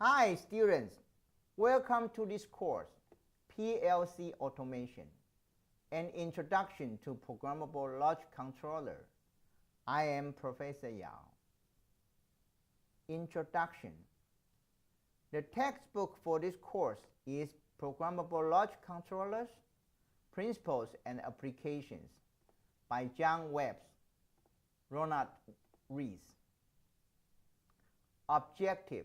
Hi students, welcome to this course, PLC Automation, an introduction to programmable logic controller. I am Professor Yao. Introduction. The textbook for this course is Programmable Logic Controllers, Principles and Applications by John Webb, Ronald Rees. Objective.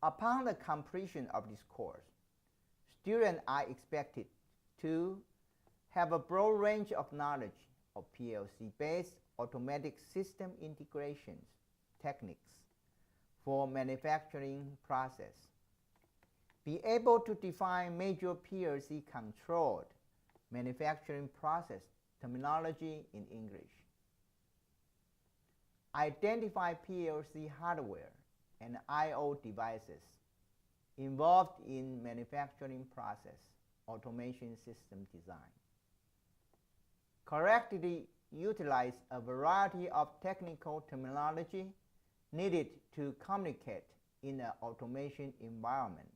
Upon the completion of this course, students are expected to have a broad range of knowledge of PLC-based automatic system integrations techniques for manufacturing process, be able to define major PLC-controlled manufacturing process terminology in English, identify PLC hardware and I/O devices involved in manufacturing process automation system design, correctly utilize a variety of technical terminology needed to communicate in an automation environment.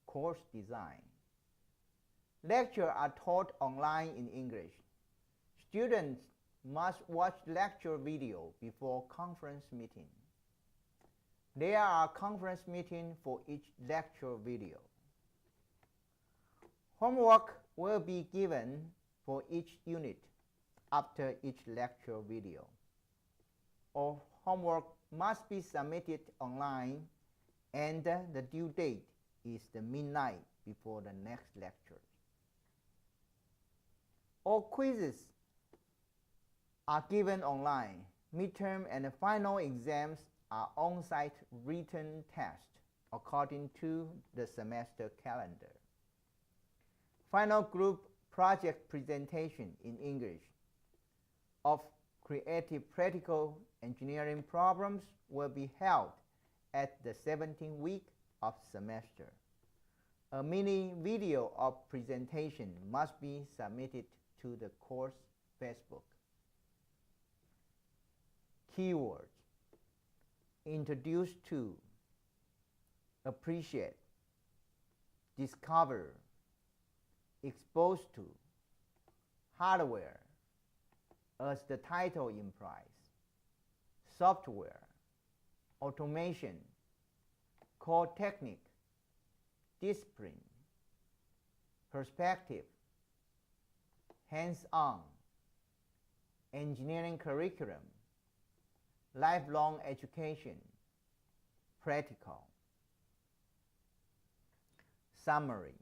Course design. Lectures are taught online in English. Students must watch lecture video before conference meeting. There are conference meetings for each lecture video. Homework will be given for each unit after each lecture video. All homework must be submitted online, and the due date is the midnight before the next lecture. All quizzes are given online. Midterm and final exams are on-site written tests according to the semester calendar. Final group project presentation in English of creative practical engineering problems will be held at the 17th week of semester. A mini video of presentation must be submitted to the course Facebook. Keywords. Introduce to, appreciate, discover, expose to, hardware, as the title implies, software, automation, core technique, discipline, perspective, hands-on, engineering curriculum, lifelong education, practical. Summary.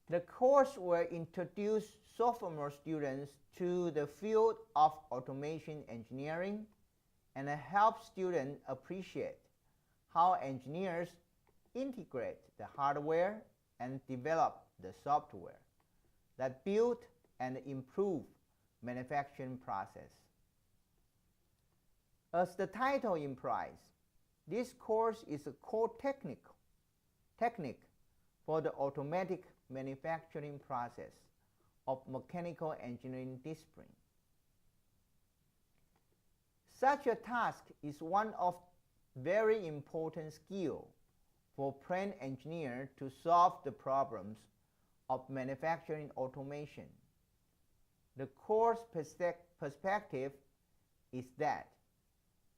The course will introduce sophomore students to the field of automation engineering and help students appreciate how engineers integrate the hardware and develop the software that build and improve manufacturing process. As the title implies, this course is a core technique for the automatic manufacturing process of mechanical engineering discipline. Such a task is one of very important skill for plant engineer to solve the problems of manufacturing automation. The course perspective is that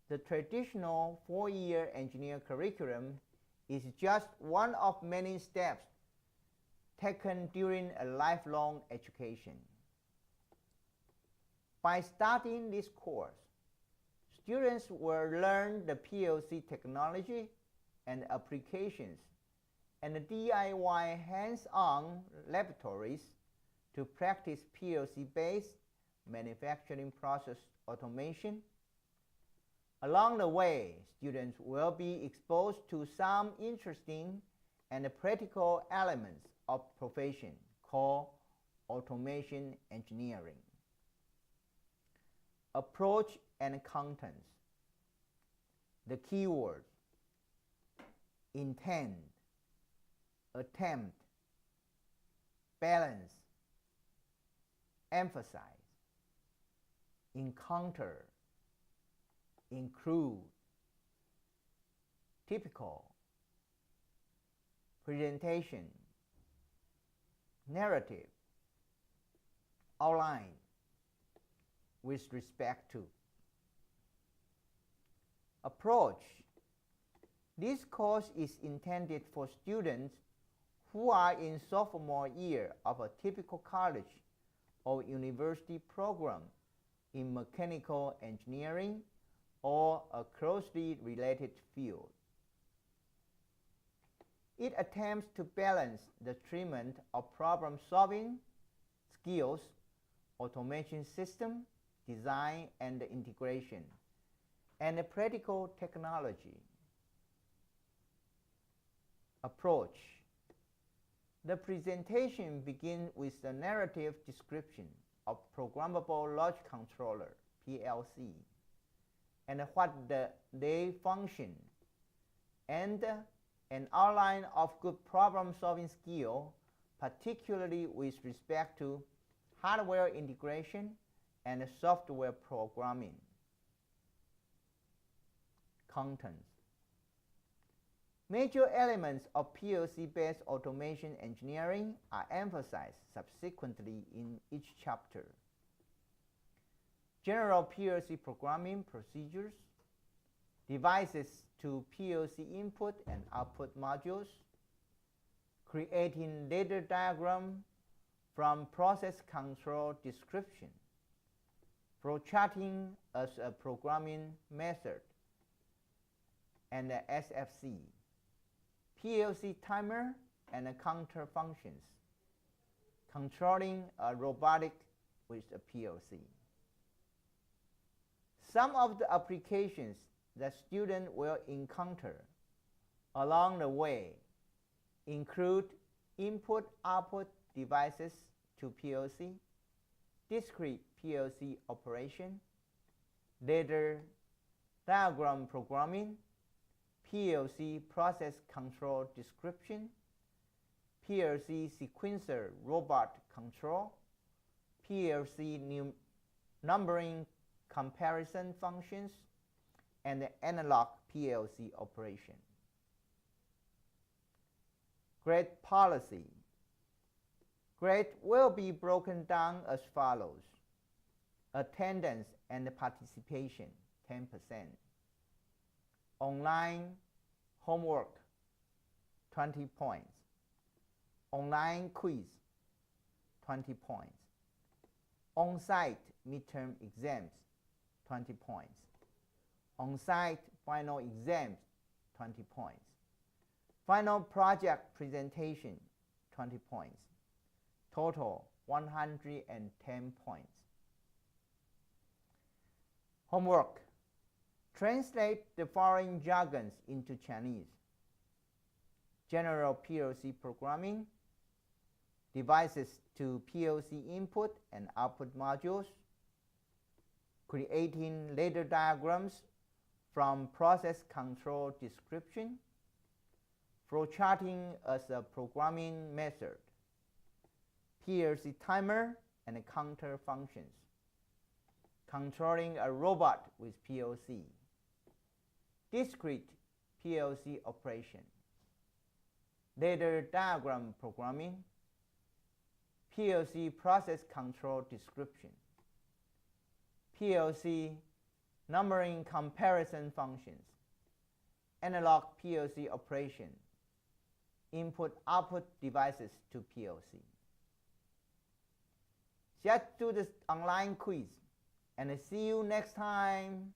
the traditional 4-year engineer curriculum is just one of many steps taken during a lifelong education. By starting this course, students will learn the PLC technology and applications and the DIY hands-on laboratories to practice PLC-based manufacturing process automation. Along the way, students will be exposed to some interesting and practical elements of profession called automation engineering. Approach and contents. The keywords: intend, attempt, balance, emphasize, encounter, include, typical, presentation, narrative, outline, with respect to. Approach. This course is intended for students who are in sophomore year of a typical college or university program in mechanical engineering or a closely related field. It attempts to balance the treatment of problem-solving skills, automation system, design and integration, and practical technology. Approach. The presentation begins with a narrative description of Programmable Logic Controller, PLC, and what they function, and an outline of good problem-solving skill, particularly with respect to hardware integration and software programming. Contents. Major elements of PLC-based automation engineering are emphasized subsequently in each chapter. General PLC programming procedures, devices to PLC input and output modules, creating ladder diagram from process control description, flowcharting as a programming method, and the SFC, PLC timer and counter functions, controlling a robotic with a PLC. Some of the applications that students will encounter along the way include input-output devices to PLC, discrete PLC operation, ladder diagram programming, PLC process control description, PLC sequencer robot control, PLC numbering comparison functions, and the analog PLC operation. Grade policy. Grade will be broken down as follows. Attendance and participation, 10%. Online homework, 20 points. Online quiz, 20 points. On-site midterm exams, 20 points. On-site final exams, 20 points. Final project presentation, 20 points. Total, 110 points. Homework. Translate the following jargons into Chinese. General PLC programming, devices to PLC input and output modules, creating ladder diagrams from process control description, flowcharting as a programming method, PLC timer and counter functions, controlling a robot with PLC, discrete PLC operation, ladder diagram programming, PLC process control description, PLC numbering comparison functions, analog PLC operation, input-output devices to PLC. Just do this online quiz and see you next time.